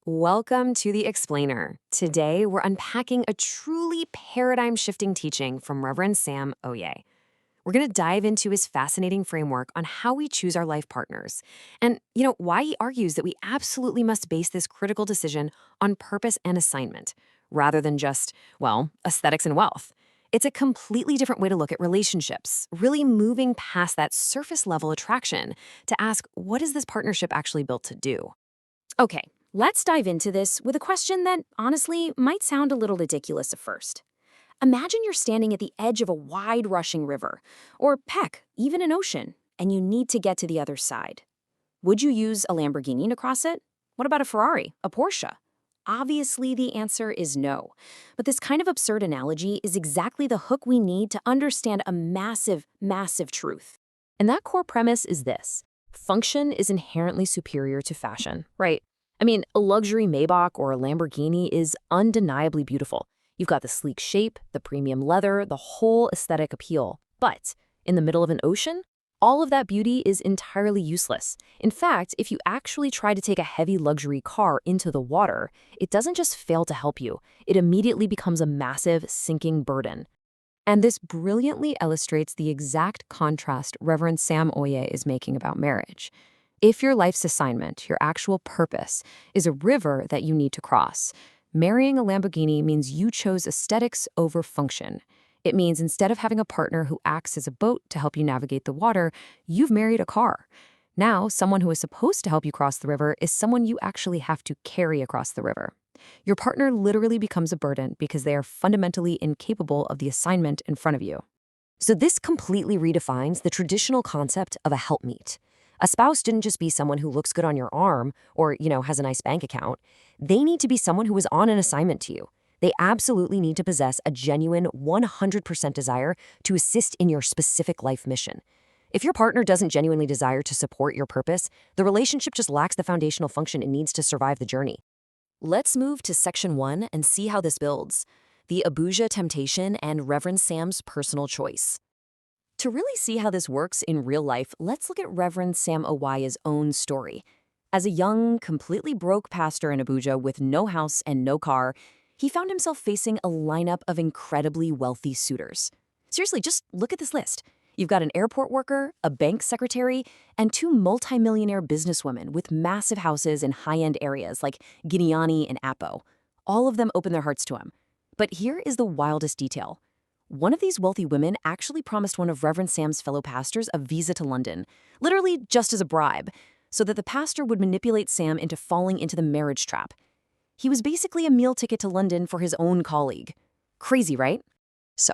Welcome to The Explainer. Today, we're unpacking a truly paradigm-shifting teaching from Reverend Sam Oye. We're going to dive into his fascinating framework on how we choose our life partners and, why he argues that we absolutely must base this critical decision on purpose and assignment, rather than just, aesthetics and wealth. It's a completely different way to look at relationships, really moving past that surface-level attraction to ask, what is this partnership actually built to do? Okay, let's dive into this with a question that, honestly, might sound a little ridiculous at first. Imagine you're standing at the edge of a wide rushing river, or heck, even an ocean, and you need to get to the other side. Would you use a Lamborghini to cross it? What about a Ferrari, a Porsche? Obviously, the answer is no. But this kind of absurd analogy is exactly the hook we need to understand a massive, massive truth. And that core premise is this: function is inherently superior to fashion, right? I mean, a luxury Maybach or a Lamborghini is undeniably beautiful. You've got the sleek shape, the premium leather, the whole aesthetic appeal. But in the middle of an ocean, all of that beauty is entirely useless. In fact, if you actually try to take a heavy luxury car into the water, it doesn't just fail to help you, it immediately becomes a massive, sinking burden. And this brilliantly illustrates the exact contrast Reverend Sam Oye is making about marriage. If your life's assignment, your actual purpose, is a river that you need to cross, marrying a Lamborghini means you chose aesthetics over function. It means instead of having a partner who acts as a boat to help you navigate the water, you've married a car. Now, someone who is supposed to help you cross the river is someone you actually have to carry across the river. Your partner literally becomes a burden because they are fundamentally incapable of the assignment in front of you. So this completely redefines the traditional concept of a helpmeet. A spouse didn't just be someone who looks good on your arm or, has a nice bank account. They need to be someone who is on an assignment to you. They absolutely need to possess a genuine 100% desire to assist in your specific life mission. If your partner doesn't genuinely desire to support your purpose, the relationship just lacks the foundational function it needs to survive the journey. Let's move to Section 1 and see how this builds: the Abuja temptation and Reverend Sam's personal choice. To really see how this works in real life, let's look at Reverend Sam Oye's own story. As a young, completely broke pastor in Abuja with no house and no car, he found himself facing a lineup of incredibly wealthy suitors. Seriously, just look at this list. You've got an airport worker, a bank secretary, and two multimillionaire businesswomen with massive houses in high-end areas like Gidiani and Apo. All of them open their hearts to him. But here is the wildest detail. One of these wealthy women actually promised one of Reverend Sam's fellow pastors a visa to London, literally just as a bribe, so that the pastor would manipulate Sam into falling into the marriage trap. He was basically a meal ticket to London for his own colleague. Crazy, right? So,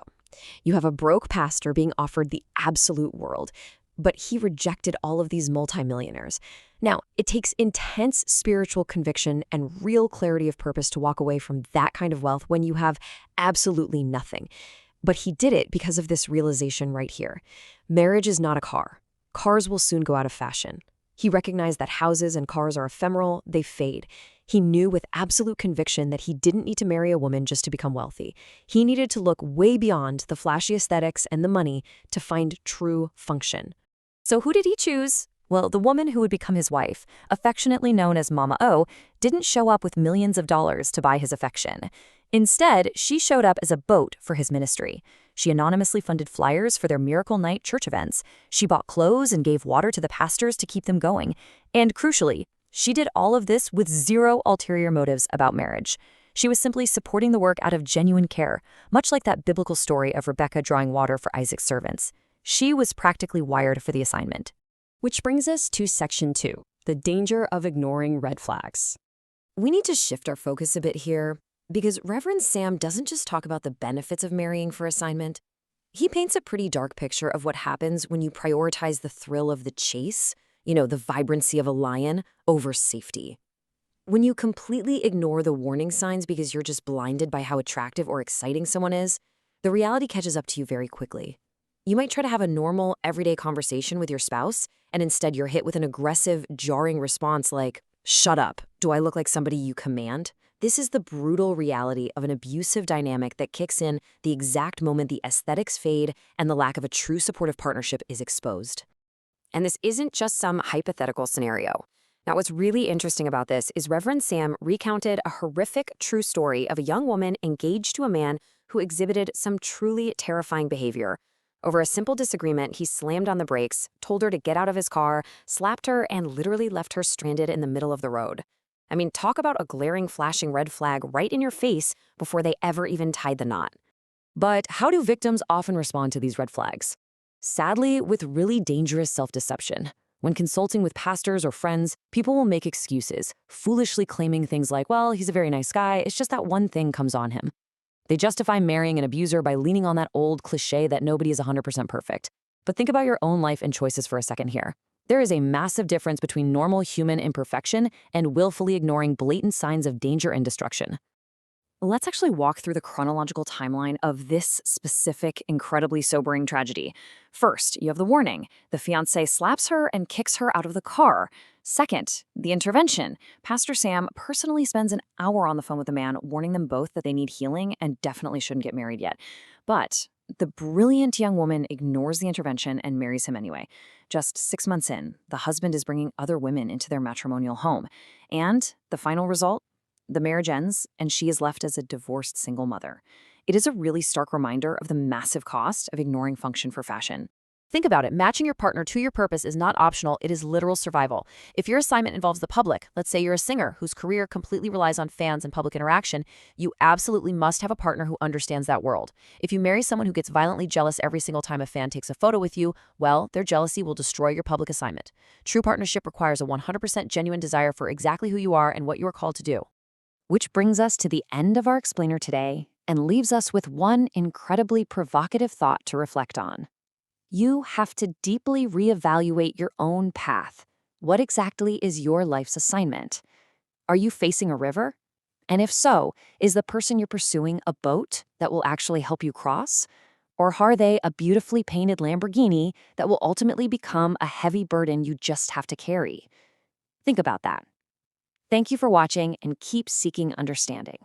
you have a broke pastor being offered the absolute world, but he rejected all of these multimillionaires. Now, it takes intense spiritual conviction and real clarity of purpose to walk away from that kind of wealth when you have absolutely nothing. But he did it because of this realization right here. Marriage is not a car. Cars will soon go out of fashion. He recognized that houses and cars are ephemeral, they fade. He knew with absolute conviction that he didn't need to marry a woman just to become wealthy. He needed to look way beyond the flashy aesthetics and the money to find true function. So who did he choose? Well, the woman who would become his wife, affectionately known as Mama O, didn't show up with millions of dollars to buy his affection. Instead, she showed up as a boat for his ministry. She anonymously funded flyers for their Miracle Night church events. She bought clothes and gave water to the pastors to keep them going. And crucially, she did all of this with zero ulterior motives about marriage. She was simply supporting the work out of genuine care, much like that biblical story of Rebekah drawing water for Isaac's servants. She was practically wired for the assignment. Which brings us to Section 2, the danger of ignoring red flags. We need to shift our focus a bit here, because Reverend Sam doesn't just talk about the benefits of marrying for assignment. He paints a pretty dark picture of what happens when you prioritize the thrill of the chase, the vibrancy of a lion, over safety. When you completely ignore the warning signs because you're just blinded by how attractive or exciting someone is, the reality catches up to you very quickly. You might try to have a normal, everyday conversation with your spouse, and instead you're hit with an aggressive, jarring response like, "Shut up, do I look like somebody you command?" This is the brutal reality of an abusive dynamic that kicks in the exact moment the aesthetics fade and the lack of a true supportive partnership is exposed. And this isn't just some hypothetical scenario. Now, what's really interesting about this is Reverend Sam recounted a horrific true story of a young woman engaged to a man who exhibited some truly terrifying behavior. Over a simple disagreement, he slammed on the brakes, told her to get out of his car, slapped her, and literally left her stranded in the middle of the road. I mean, talk about a glaring, flashing red flag right in your face before they ever even tied the knot. But how do victims often respond to these red flags? Sadly, with really dangerous self-deception. When consulting with pastors or friends, people will make excuses, foolishly claiming things like, well, he's a very nice guy, it's just that one thing comes on him. They justify marrying an abuser by leaning on that old cliche that nobody is 100% perfect. But think about your own life and choices for a second here. There is a massive difference between normal human imperfection and willfully ignoring blatant signs of danger and destruction. Let's actually walk through the chronological timeline of this specific, incredibly sobering tragedy. First, you have the warning. The fiancé slaps her and kicks her out of the car. Second, the intervention. Pastor Sam personally spends an hour on the phone with the man, warning them both that they need healing and definitely shouldn't get married yet. But the brilliant young woman ignores the intervention and marries him anyway. Just 6 months in, the husband is bringing other women into their matrimonial home. And the final result? The marriage ends, and she is left as a divorced single mother. It is a really stark reminder of the massive cost of ignoring function for fashion. Think about it. Matching your partner to your purpose is not optional. It is literal survival. If your assignment involves the public, let's say you're a singer whose career completely relies on fans and public interaction, you absolutely must have a partner who understands that world. If you marry someone who gets violently jealous every single time a fan takes a photo with you, well, their jealousy will destroy your public assignment. True partnership requires a 100% genuine desire for exactly who you are and what you are called to do. Which brings us to the end of our explainer today and leaves us with one incredibly provocative thought to reflect on. You have to deeply reevaluate your own path. What exactly is your life's assignment? Are you facing a river? And if so, is the person you're pursuing a boat that will actually help you cross? Or are they a beautifully painted Lamborghini that will ultimately become a heavy burden you just have to carry? Think about that. Thank you for watching and keep seeking understanding.